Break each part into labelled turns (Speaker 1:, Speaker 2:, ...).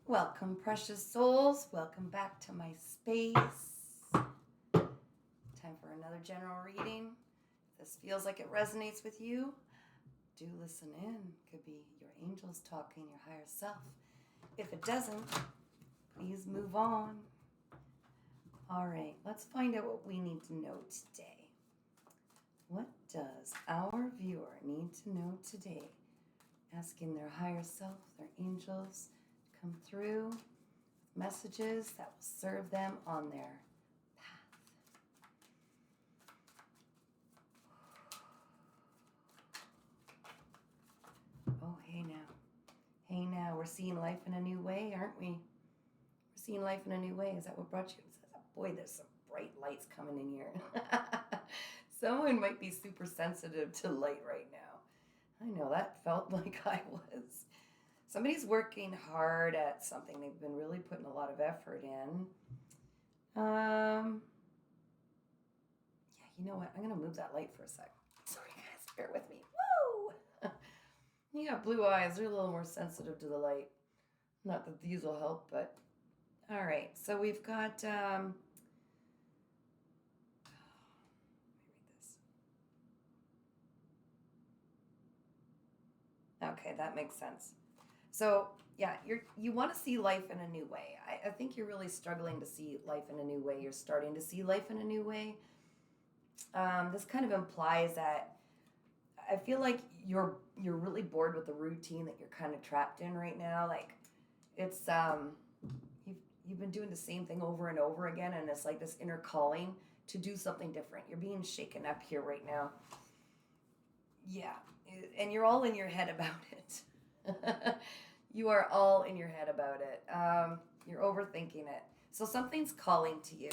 Speaker 1: Welcome, precious souls. Welcome back to my space. Time for another general reading. If this feels like it resonates with you, do listen in. Could be your angels talking, your higher self. If it doesn't, please move on. All right, let's find out what we need to know today. What does our viewer need to know today? Asking their higher self, their angels, to come through messages that will serve them on their path. Oh, hey now. Hey now, we're seeing life in a new way, aren't we? We're seeing life in a new way. Is that what brought you? Boy, there's some bright lights coming in here. Someone might be super sensitive to light right now. I know, that felt like I was. Somebody's working hard at something. They've been really putting a lot of effort in. Yeah, you know what? I'm going to move that light for a sec. Sorry, guys. Bear with me. Woo! You got blue eyes. They're a little more sensitive to the light. Not that these will help, but... All right. So we've got... Let me read this. Okay, that makes sense. So yeah, you want to see life in a new way. I think you're really struggling to see life in a new way. You're starting to see life in a new way. This kind of implies that I feel like you're really bored with the routine that you're kind of trapped in right now. Like it's you've been doing the same thing over and over again, and it's like this inner calling to do something different. You're being shaken up here right now. Yeah, and you're all in your head about it. You are all in your head about it. You're overthinking it. So something's calling to you,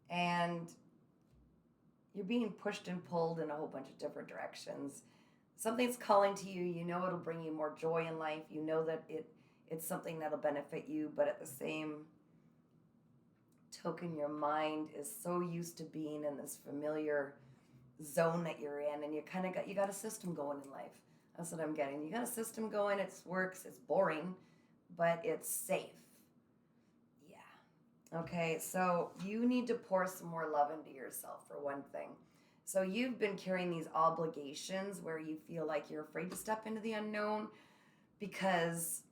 Speaker 1: and you're being pushed and pulled in a whole bunch of different directions. Something's calling to you. You know it'll bring you more joy in life. You know that it's something that'll benefit you, but at the same token, your mind is so used to being in this familiar zone that you're in, and you got a system going in life. That's what I'm getting. You got a system going. It works. It's boring, but it's safe. Yeah. Okay. So you need to pour some more love into yourself for one thing. So you've been carrying these obligations where you feel like you're afraid to step into the unknown because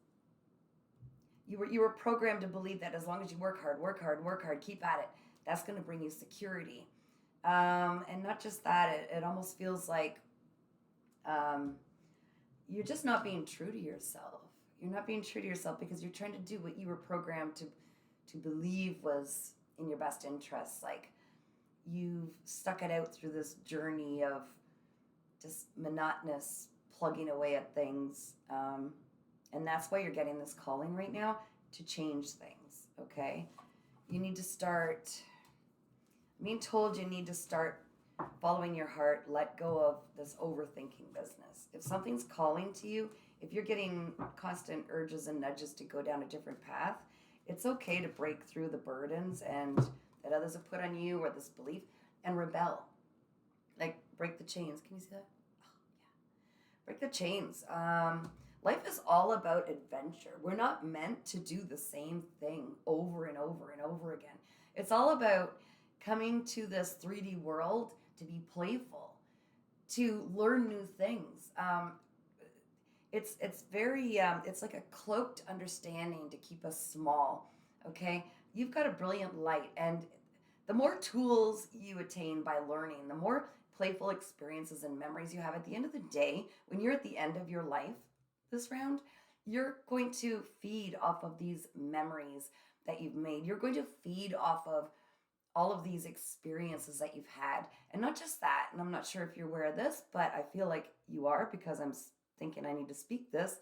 Speaker 1: you were programmed to believe that as long as you work hard, keep at it, that's going to bring you security. And not just that, it almost feels like you're just not being true to yourself. You're not being true to yourself because you're trying to do what you were programmed to believe was in your best interests. Like you've stuck it out through this journey of just monotonous plugging away at things. And that's why you're getting this calling right now to change things, okay? You need to start, I'm being told you need to start following your heart, let go of this overthinking business. If something's calling to you, if you're getting constant urges and nudges to go down a different path, it's okay to break through the burdens and that others have put on you or this belief and rebel. Like break the chains. Can you see that? Oh, yeah. Break the chains. Life is all about adventure. We're not meant to do the same thing over and over and over again. It's all about coming to this 3D world to be playful, to learn new things. It's very it's like a cloaked understanding to keep us small. Okay, you've got a brilliant light, and the more tools you attain by learning, the more playful experiences and memories you have. At the end of the day, when you're at the end of your life, this round, you're going to feed off of these memories that you've made. You're going to feed off of all of these experiences that you've had. And not just that, and I'm not sure if you're aware of this, but I feel like you are because I'm thinking I need to speak this.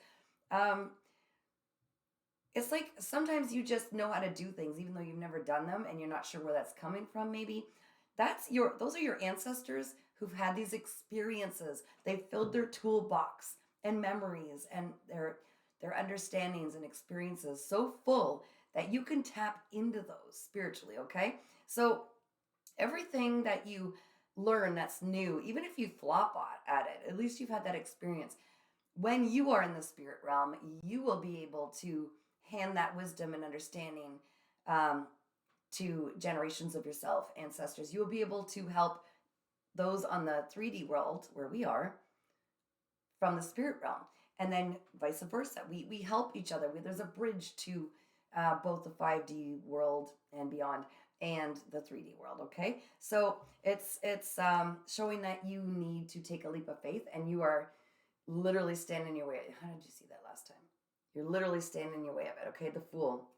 Speaker 1: It's like sometimes you just know how to do things even though you've never done them and you're not sure where that's coming from maybe. Those are your ancestors who've had these experiences. They filled their toolbox and memories and their understandings and experiences so full that you can tap into those spiritually, okay? So everything that you learn that's new, even if you flop at it, at least you've had that experience. When you are in the spirit realm, you will be able to hand that wisdom and understanding um, to generations of yourself, ancestors. You will be able to help those on the 3D world where we are from the spirit realm, and then vice versa. We help each other. There's a bridge to both the 5D world and beyond, and the 3D world. Okay, so it's showing that you need to take a leap of faith, and you are literally standing in your way. How did you see that last time? You're literally standing in your way of it. Okay, the Fool.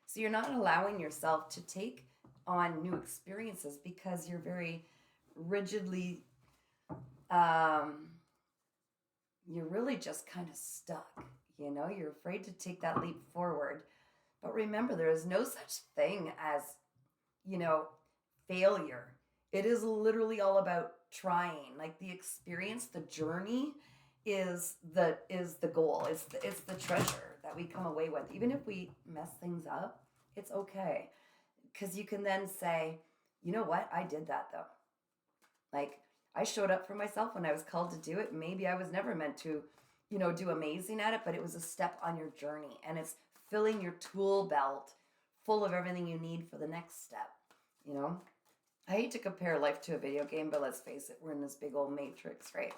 Speaker 1: So you're not allowing yourself to take on new experiences because you're very rigidly you're really just kind of stuck. You're afraid to take that leap forward. But remember, there is no such thing as, you know, failure. It is literally all about trying. Like the experience, the journey is the goal. It's the treasure that we come away with. Even if we mess things up, it's okay. Because you can then say, you know what? I did that though. Like, I showed up for myself when I was called to do it. Maybe I was never meant to, do amazing at it, but it was a step on your journey. And it's filling your tool belt full of everything you need for the next step, I hate to compare life to a video game, but let's face it, we're in this big old matrix, right?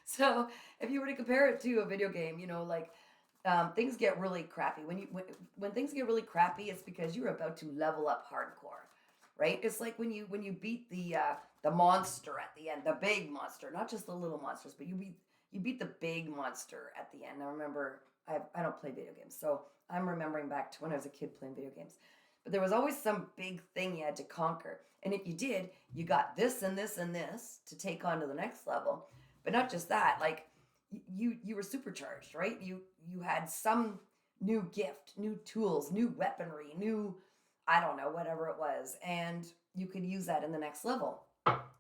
Speaker 1: So if you were to compare it to a video game, things get really crappy. When things get really crappy, it's because you're about to level up hardcore, right? It's like when you beat the monster at the end, the big monster, not just the little monsters, but you beat the big monster at the end. I remember I don't play video games, so I'm remembering back to when I was a kid playing video games. But there was always some big thing you had to conquer, and if you did, you got this and this and this to take on to the next level. But not just that, like you were supercharged, right? You had some new gift, new tools, new weaponry, new, I don't know, whatever it was, and you could use that in the next level.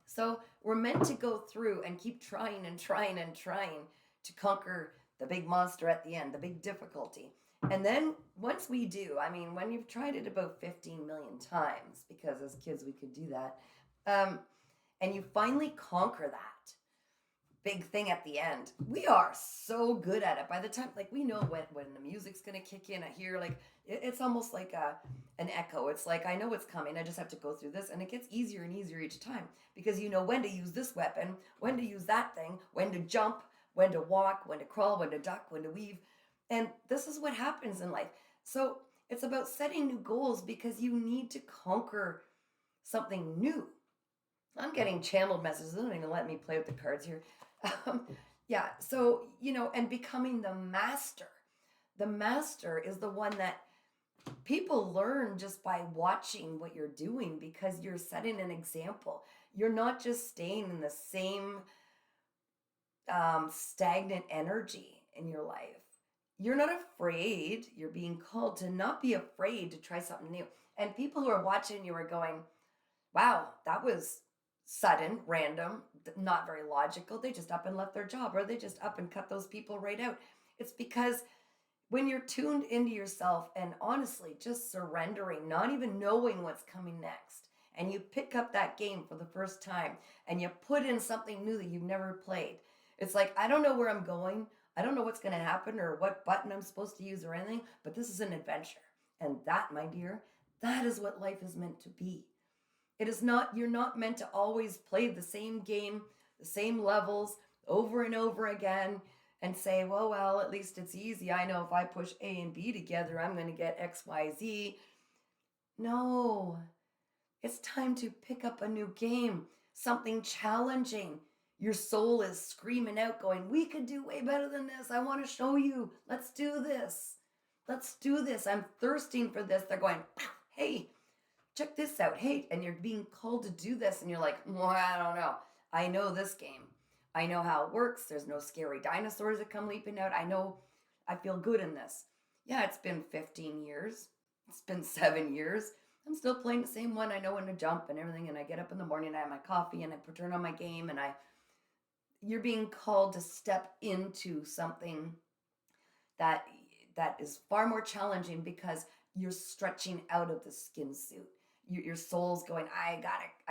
Speaker 1: So we're meant to go through and keep trying and trying and trying to conquer the big monster at the end, the big difficulty. And then once we do, when you've tried it about 15 million times, because as kids we could do that, and you finally conquer that big thing at the end, we are so good at it. By the time, like, we know when the music's going to kick in, I hear, like, it's almost like an echo. It's like, I know what's coming. I just have to go through this. And it gets easier and easier each time because you know when to use this weapon, when to use that thing, when to jump, when to walk, when to crawl, when to duck, when to weave. And this is what happens in life. So it's about setting new goals because you need to conquer something new. I'm getting channeled messages. They don't even let me play with the cards here. Yeah, so, and becoming the master. The master is the one that people learn just by watching what you're doing because you're setting an example. You're not just staying in the same stagnant energy in your life. You're not afraid. You're being called to not be afraid to try something new. And people who are watching you are going, wow, that was sudden, random, not very logical. They just up and left their job, or they just up and cut those people right out. It's because when you're tuned into yourself and honestly just surrendering, not even knowing what's coming next, and you pick up that game for the first time and you put in something new that you've never played. It's like, I don't know where I'm going. I don't know what's going to happen or what button I'm supposed to use or anything, but this is an adventure. And that, my dear, that is what life is meant to be. It is not, you're not meant to always play the same game, the same levels over and over again and say, well, at least it's easy. I know if I push A and B together, I'm going to get X, Y, Z. No, it's time to pick up a new game, something challenging. Your soul is screaming out going, we could do way better than this. I want to show you. Let's do this. Let's do this. I'm thirsting for this. They're going, hey, check this out. Hey, and you're being called to do this. And you're like, well, I don't know. I know this game. I know how it works. There's no scary dinosaurs that come leaping out. I feel good in this. Yeah, it's been 15 years. It's been 7 years. I'm still playing the same one. I know when to jump and everything. And I get up in the morning, I have my coffee and I turn on my game and you're being called to step into something that is far more challenging because you're stretching out of the skin suit. Your soul's going, I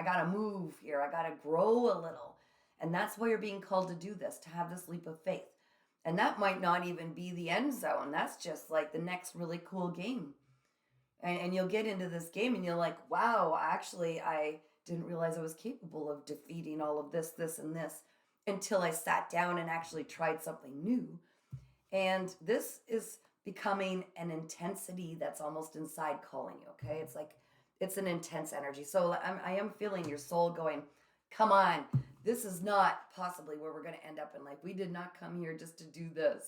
Speaker 1: gotta move here. I gotta grow a little. And that's why you're being called to do this, to have this leap of faith. And that might not even be the end zone. That's just like the next really cool game. And you'll get into this game and you're like, wow, actually, I didn't realize I was capable of defeating all of this, and this until I sat down and actually tried something new. And this is becoming an intensity that's almost inside calling you, okay? It's like, it's an intense energy. So I am feeling your soul going, come on, this is not possibly where we're going to end up in life. We did not come here just to do this.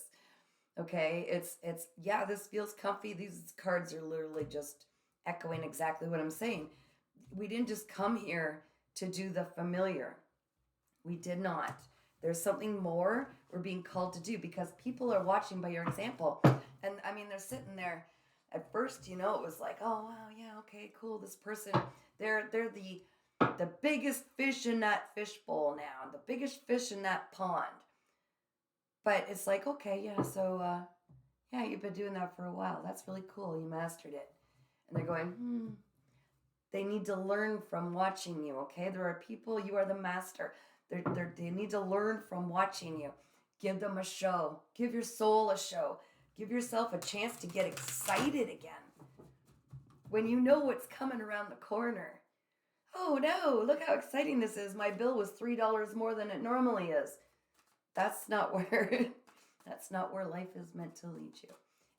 Speaker 1: Okay, it's yeah, this feels comfy. These cards are literally just echoing exactly what I'm saying. We didn't just come here to do the familiar. We did not. There's something more we're being called to do because people are watching by your example. And I mean, they're sitting there. At first, it was like, oh wow, yeah, okay, cool. This person, they're the biggest fish in that fishbowl now, the biggest fish in that pond. But it's like, okay, yeah, so yeah, you've been doing that for a while. That's really cool. You mastered it. And they're going, they need to learn from watching you, okay? There are people, you are the master. They need to learn from watching you. Give them a show. Give your soul a show. Give yourself a chance to get excited again. When you know what's coming around the corner. Oh no, look how exciting this is. My bill was $3 more than it normally is. That's not where life is meant to lead you.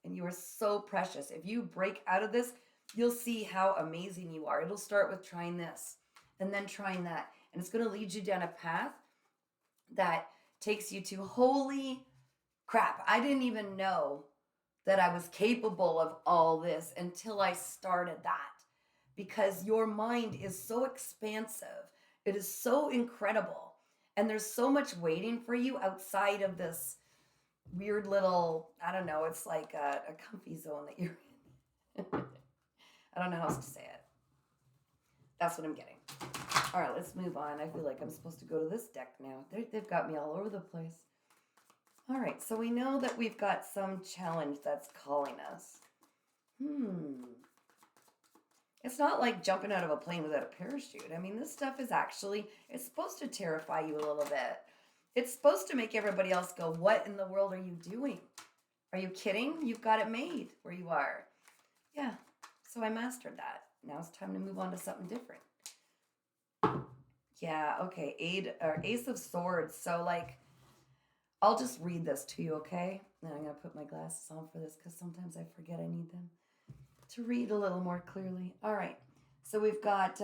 Speaker 1: And you are so precious. If you break out of this, you'll see how amazing you are. It'll start with trying this and then trying that. And it's going to lead you down a path that takes you to holy crap. I didn't even know that I was capable of all this until I started that. Because your mind is so expansive. It is so incredible. And there's so much waiting for you outside of this weird little, I don't know, it's like a comfy zone that you're in. I don't know how else to say it. That's what I'm getting. All right, let's move on. I feel like I'm supposed to go to this deck now. They've got me all over the place. All right, so we know that we've got some challenge that's calling us. It's not like jumping out of a plane without a parachute. I mean, this stuff is actually, it's supposed to terrify you a little bit. It's supposed to make everybody else go, what in the world are you doing? Are you kidding? You've got it made where you are. Yeah, so I mastered that. Now it's time to move on to something different. Yeah, okay, Ace of Swords. So like, I'll just read this to you, okay? Now I'm going to put my glasses on for this because sometimes I forget I need them to read a little more clearly. All right, so we've got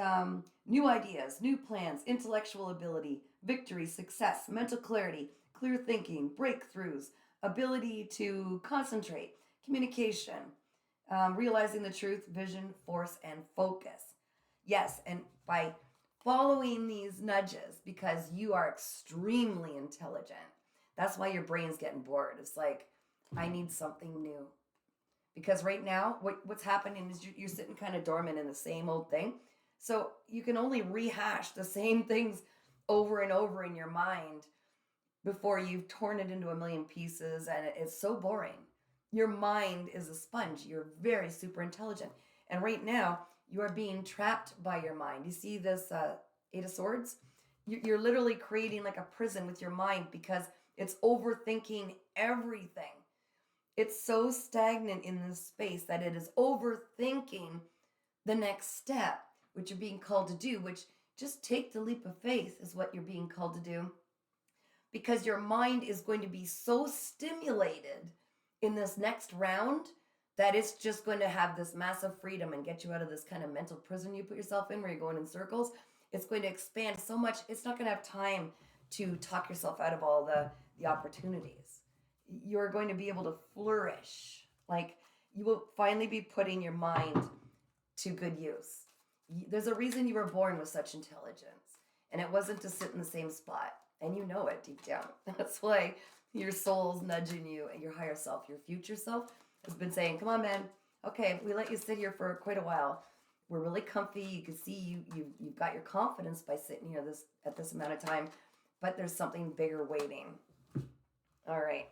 Speaker 1: new ideas, new plans, intellectual ability, victory, success, mental clarity, clear thinking, breakthroughs, ability to concentrate, communication, realizing the truth, vision, force, and focus. Yes, and by following these nudges, because you are extremely intelligent, that's why your brain's getting bored. It's like, I need something new. Because right now, what's happening is you're sitting kind of dormant in the same old thing. So you can only rehash the same things over and over in your mind before you've torn it into a million pieces, and it's so boring. Your mind is a sponge. You're very super intelligent. And right now, you are being trapped by your mind. You see this Eight of Swords? You're literally creating like a prison with your mind because it's overthinking everything. It's so stagnant in this space that it is overthinking the next step, which you're being called to do, which just take the leap of faith is what you're being called to do. Because your mind is going to be so stimulated in this next round that it's just going to have this massive freedom and get you out of this kind of mental prison you put yourself in where you're going in circles. It's going to expand so much, it's not going to have time to talk yourself out of all the opportunities. You're going to be able to flourish. Like, you will finally be putting your mind to good use. There's a reason you were born with such intelligence, and it wasn't to sit in the same spot, and you know it deep down. That's why your soul's nudging you, and your higher self, your future self, has been saying, come on, man. Okay, we let you sit here for quite a while. We're really comfy. You can see you've got your confidence by sitting here at this amount of time, but there's something bigger waiting. All right.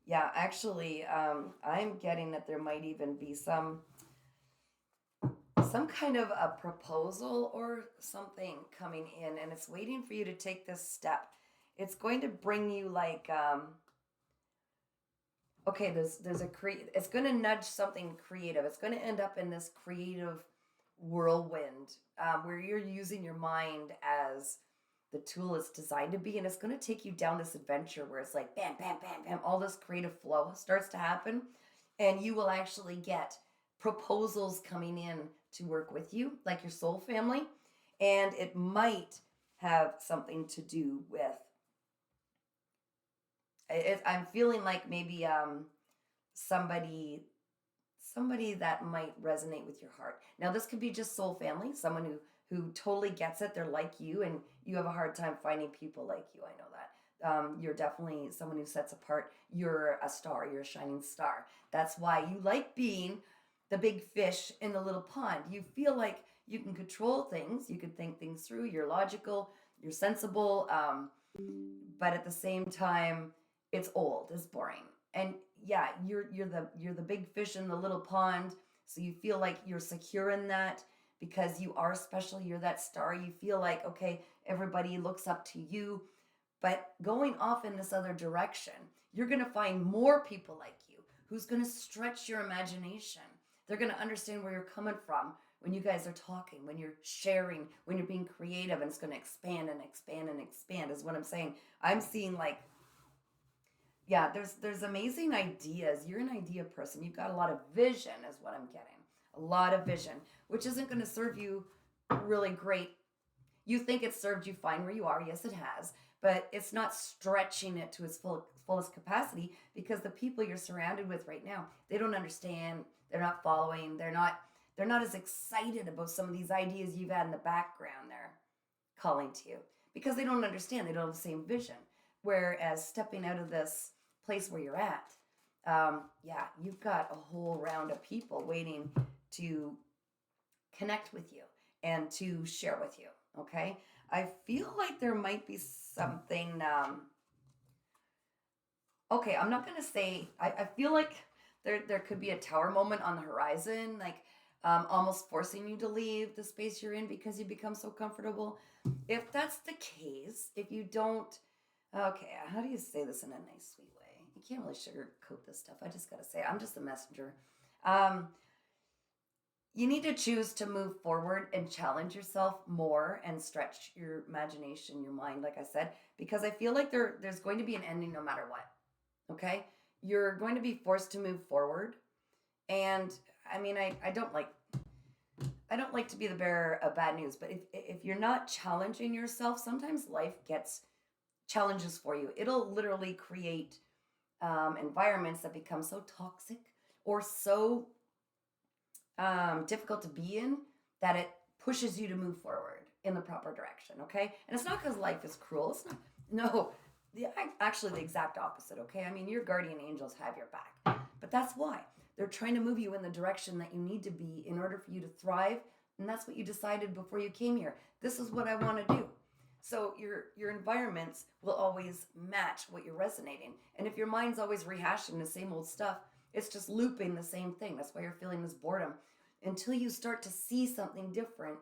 Speaker 1: Yeah, actually, I'm getting that there might even be some kind of a proposal or something coming in, and it's waiting for you to take this step. It's going to bring you like okay, there's it's going to nudge something creative. It's going to end up in this creative whirlwind where you're using your mind as the tool it's designed to be, and it's going to take you down this adventure where it's like bam, bam, bam, bam, all this creative flow starts to happen, and you will actually get proposals coming in to work with you, like your soul family, and it might have something to do with I'm feeling like maybe somebody somebody that might resonate with your heart. Now this could be just soul family, someone who totally gets it. They're like you, and you have a hard time finding people like you. I know that. You're definitely someone who sets apart. You're a star. You're a shining star. That's why you like being the big fish in the little pond. You feel like you can control things. You can think things through. You're logical. You're sensible. But at the same time, it's old, it's boring. And yeah, you're the big fish in the little pond, so you feel like you're secure in that because you are special, you're that star. You feel like okay, everybody looks up to you. But going off in this other direction, you're going to find more people like you who's going to stretch your imagination. They're going to understand where you're coming from when you guys are talking, when you're sharing, when you're being creative, and it's going to expand and expand and expand is what I'm saying. I'm seeing like yeah, there's amazing ideas. You're an idea person. You've got a lot of vision is what I'm getting. A lot of vision, which isn't going to serve you really great. You think it's served you fine where you are. Yes, it has. But it's not stretching it to its fullest capacity because the people you're surrounded with right now, they don't understand. They're not following. They're not as excited about some of these ideas you've had in the background there calling to you because they don't understand. They don't have the same vision. Whereas stepping out of this place where you're at, yeah, you've got a whole round of people waiting to connect with you and to share with you. Okay. I feel like there might be something. Okay, I'm not gonna say. I feel like there could be a tower moment on the horizon, like almost forcing you to leave the space you're in because you become so comfortable. If that's the case, if you don't, okay, how do you say this in a nice, sweet way? You can't really sugarcoat this stuff. I just gotta say, I'm just a messenger. Um, you need to choose to move forward and challenge yourself more and stretch your imagination, your mind, like I said, because I feel like there's going to be an ending no matter what. Okay, you're going to be forced to move forward, and I mean, I don't like to be the bearer of bad news, but if you're not challenging yourself, sometimes life gets challenges for you. It'll literally create environments that become so toxic or so difficult to be in that it pushes you to move forward in the proper direction. Okay, and it's not because life is cruel. It's not. No, actually the exact opposite. Okay, I mean your guardian angels have your back, but that's why they're trying to move you in the direction that you need to be in order for you to thrive. And that's what you decided before you came here. This is what I want to do. So your environments will always match what you're resonating. And if your mind's always rehashing the same old stuff, it's just looping the same thing. That's why you're feeling this boredom. Until you start to see something different,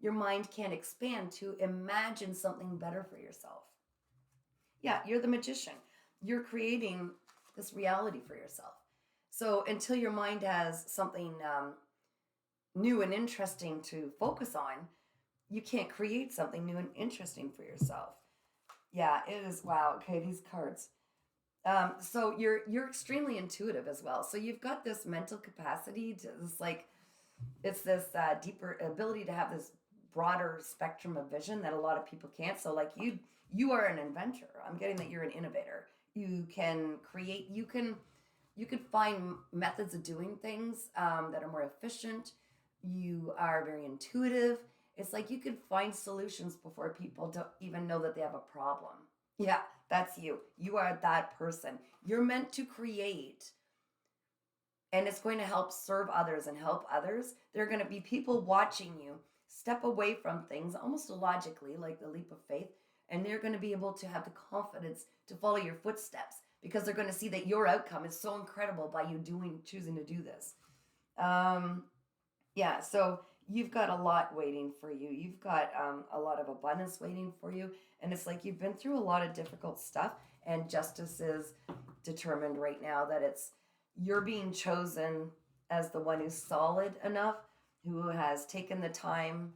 Speaker 1: your mind can't expand to imagine something better for yourself. Yeah, you're the magician. You're creating this reality for yourself. So until your mind has something new and interesting to focus on, you can't create something new and interesting for yourself. Yeah, it is. Wow. Okay, these cards. So you're extremely intuitive as well. So you've got this mental capacity to this like it's this deeper ability to have this broader spectrum of vision that a lot of people can't. So like you are an inventor. I'm getting that you're an innovator. You can create. You can find methods of doing things that are more efficient. You are very intuitive. It's like you can find solutions before people don't even know that they have a problem. Yeah, that's you. You are that person. You're meant to create, and it's going to help serve others and help others. There are going to be people watching you step away from things almost illogically, like the leap of faith, and they're going to be able to have the confidence to follow your footsteps because they're going to see that your outcome is so incredible by you choosing to do this. Um, yeah, so you've got a lot waiting for you. You've got a lot of abundance waiting for you. And it's like you've been through a lot of difficult stuff, and justice is determined right now that you're being chosen as the one who's solid enough, who has taken the time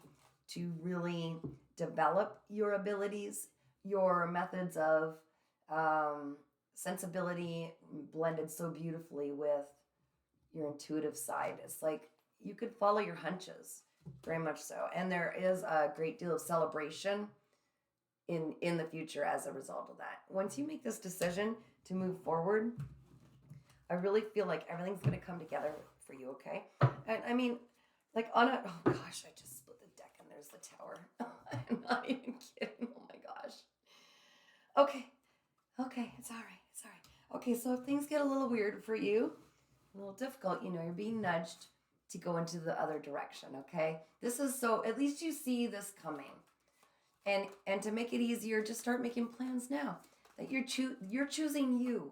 Speaker 1: to really develop your abilities, your methods of sensibility blended so beautifully with your intuitive side. It's like you could follow your hunches, very much so. And there is a great deal of celebration in the future as a result of that. Once you make this decision to move forward, I really feel like everything's going to come together for you, okay? And I mean, like on a, oh gosh, I just split the deck and there's the tower. I'm not even kidding. Oh my gosh. Okay, it's all right. It's all right. Okay, so if things get a little weird for you, a little difficult, you're being nudged to go into the other direction, okay? This is so, at least you see this coming. And to make it easier, just start making plans now. That you're choosing you.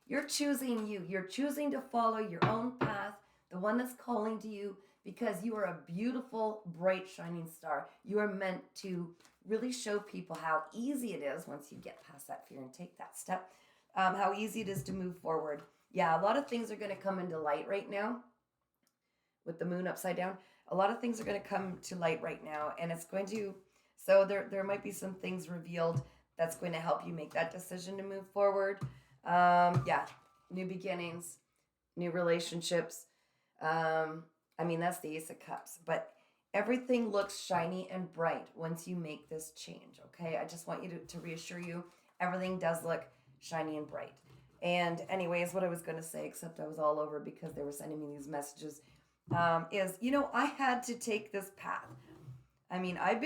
Speaker 1: You're choosing you. You're choosing to follow your own path, the one that's calling to you, because you are a beautiful, bright, shining star. You are meant to really show people how easy it is once you get past that fear and take that step, how easy it is to move forward. Yeah, a lot of things are going to come into light right now with the moon upside down. A lot of things are going to come to light right now, and it's going to, so there might be some things revealed that's going to help you make that decision to move forward. Yeah, new beginnings, new relationships. I mean, that's the Ace of Cups, but everything looks shiny and bright once you make this change, okay? I just want you to reassure you, everything does look shiny and bright. And anyways, what I was going to say, except I was all over because they were sending me these messages, is, I had to take this path. I mean, I've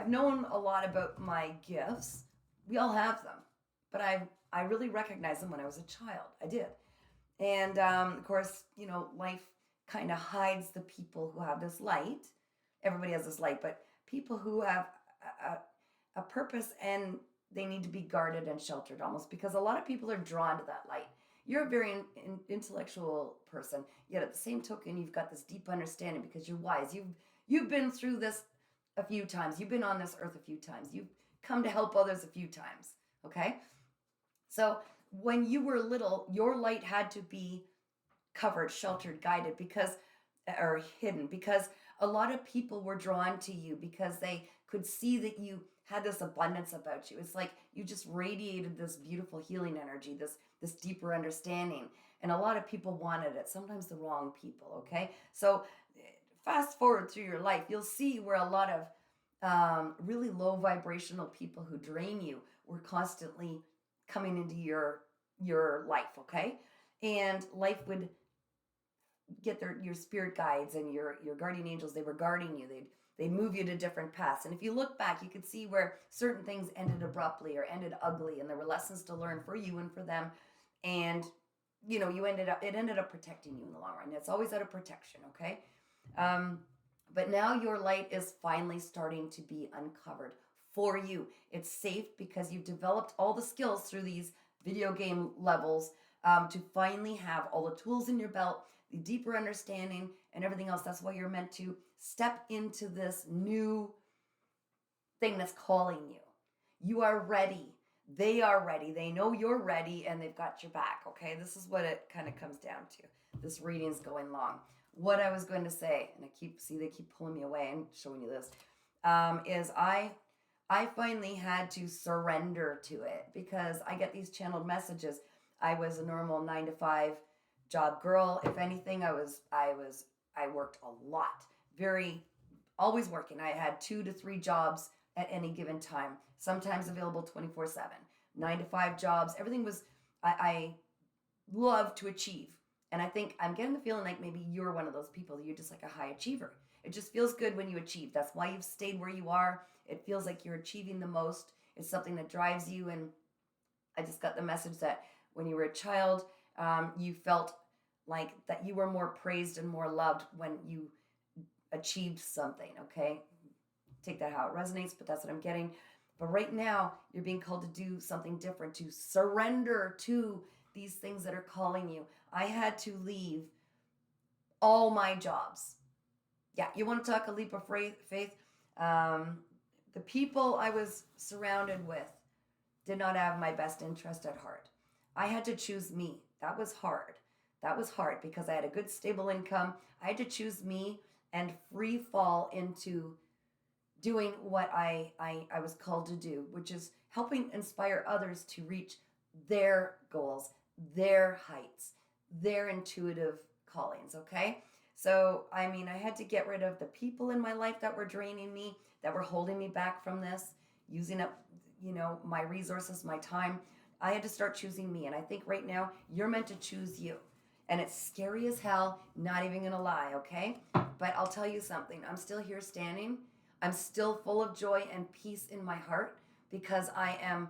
Speaker 1: known a lot about my gifts. We all have them, but I really recognized them when I was a child. I did. And of course, life kind of hides the people who have this light. Everybody has this light, but people who have a purpose and they need to be guarded and sheltered almost, because a lot of people are drawn to that light. You're a very intellectual person, yet at the same token, you've got this deep understanding because you're wise. You've been through this a few times. You've been on this earth a few times. You've come to help others a few times, okay? So when you were little, your light had to be covered, sheltered, guided, or hidden, because a lot of people were drawn to you because they could see that you had this abundance about you. It's like you just radiated this beautiful healing energy, this deeper understanding. And a lot of people wanted it, sometimes the wrong people, okay? So fast forward through your life, you'll see where a lot of really low vibrational people who drain you were constantly coming into your life, okay? And life would get your spirit guides and your guardian angels. They were guarding you. They'd move you to different paths. And if you look back, you could see where certain things ended abruptly or ended ugly, and there were lessons to learn for you and for them. And it ended up protecting you in the long run. It's always out of protection, okay? But now your light is finally starting to be uncovered for you. It's safe because you've developed all the skills through these video game levels to finally have all the tools in your belt, the deeper understanding and everything else. That's why you're meant to step into this new thing that's calling you. You are ready. They are ready. They know you're ready and they've got your back, okay? This is what it kind of comes down to. This reading's going long. What I was going to say, and they keep pulling me away and showing you this, is I finally had to surrender to it because I get these channeled messages. I was a normal 9-to-5 job girl. If anything, I worked a lot, always working. I had 2 to 3 jobs at any given time, sometimes available 24/7, 9-to-5 jobs. Everything was, I love to achieve. And I think I'm getting the feeling like maybe you're one of those people. You're just like a high achiever. It just feels good when you achieve. That's why you've stayed where you are. It feels like you're achieving the most. It's something that drives you. And I just got the message that when you were a child, you felt like that you were more praised and more loved when you achieved something, okay? Take that how it resonates, but that's what I'm getting. But right now, you're being called to do something different, to surrender to these things that are calling you. I had to leave all my jobs. Yeah, you want to talk a leap of faith? The people I was surrounded with did not have my best interest at heart. I had to choose me. That was hard. That was hard because I had a good stable income. I had to choose me and free fall into doing what I was called to do, which is helping inspire others to reach their goals, their heights, their intuitive callings, okay? So, I mean, I had to get rid of the people in my life that were draining me, that were holding me back from this, using up, my resources, my time. I had to start choosing me. And I think right now you're meant to choose you. And it's scary as hell, not even gonna lie, okay? But I'll tell you something. I'm still here standing. I'm still full of joy and peace in my heart because I am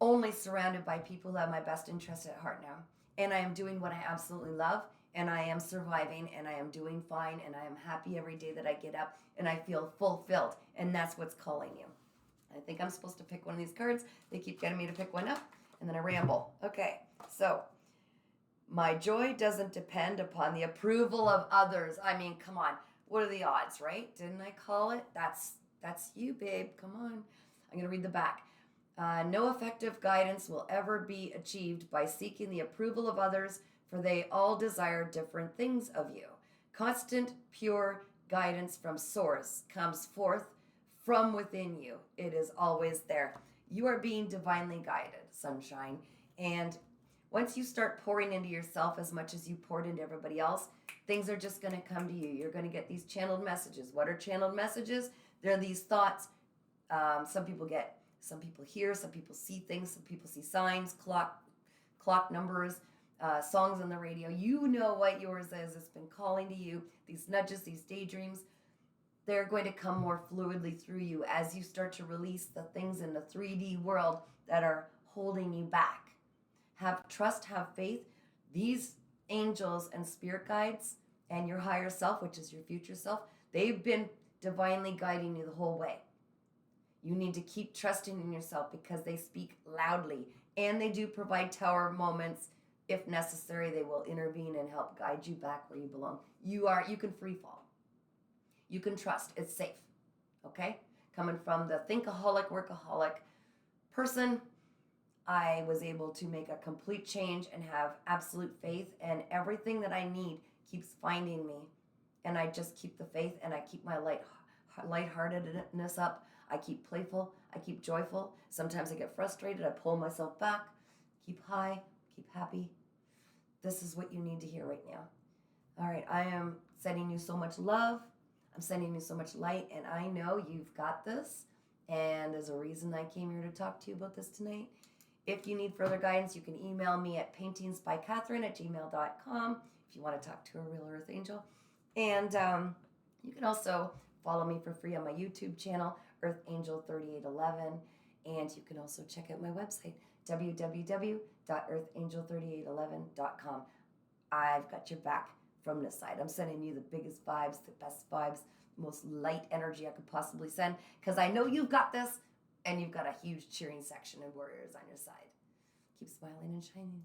Speaker 1: only surrounded by people who have my best interest at heart now. And I am doing what I absolutely love, and I am surviving, and I am doing fine, and I am happy every day that I get up, and I feel fulfilled. And that's what's calling you. I think I'm supposed to pick one of these cards. They keep getting me to pick one up, and then I ramble. Okay, so my joy doesn't depend upon the approval of others. I mean, come on. What are the odds, right? Didn't I call it? That's you, babe. Come on. I'm going to read the back. No effective guidance will ever be achieved by seeking the approval of others, for they all desire different things of you. Constant, pure guidance from Source comes forth from within you. It is always there. You are being divinely guided, sunshine. And once you start pouring into yourself as much as you poured into everybody else, things are just going to come to you. You're going to get these channeled messages. What are channeled messages? They're these thoughts. Some people hear, some people see things, some people see signs, clock numbers, songs on the radio. You know what yours is. It's been calling to you. These nudges, these daydreams, they're going to come more fluidly through you as you start to release the things in the 3D world that are holding you back. Have trust, have faith. These angels and spirit guides and your higher self, which is your future self, they've been divinely guiding you the whole way. You need to keep trusting in yourself because they speak loudly and they do provide tower moments. If necessary, they will intervene and help guide you back where you belong. You can free fall. You can trust. It's safe. Okay? Coming from the thinkaholic, workaholic person, I was able to make a complete change and have absolute faith, and everything that I need keeps finding me. And I just keep the faith, and I keep my lightheartedness up. I keep playful. I keep joyful. Sometimes I get frustrated. I pull myself back. Keep high. Keep happy. This is what you need to hear right now. All right, I am sending you so much love. I'm sending you so much light, and I know you've got this. And there's a reason I came here to talk to you about this tonight. If you need further guidance, you can email me at paintingsbykatherine@gmail.com if you want to talk to a real earth angel. And you can also follow me for free on my YouTube channel, Earth Angel 3811. And you can also check out my website, www.earthangel3811.com. I've got your back from this side. I'm sending you the biggest vibes, the best vibes, most light energy I could possibly send, because I know you've got this. And you've got a huge cheering section and warriors on your side. Keep smiling and shining.